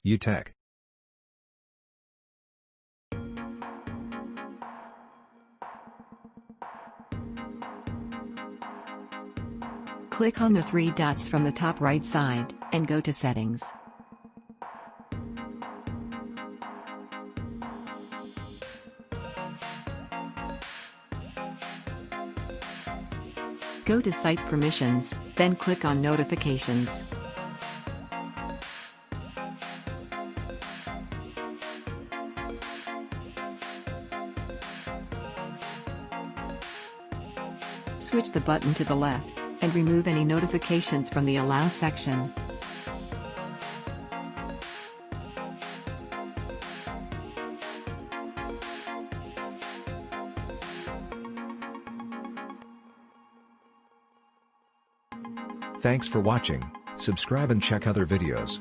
UTech. Click on the three dots from the top right side, and go to Settings. Go to Site Permissions, then click on Notifications. Switch the button to the left, and remove any notifications from the Allow section. Thanks for watching. Subscribe and check other videos.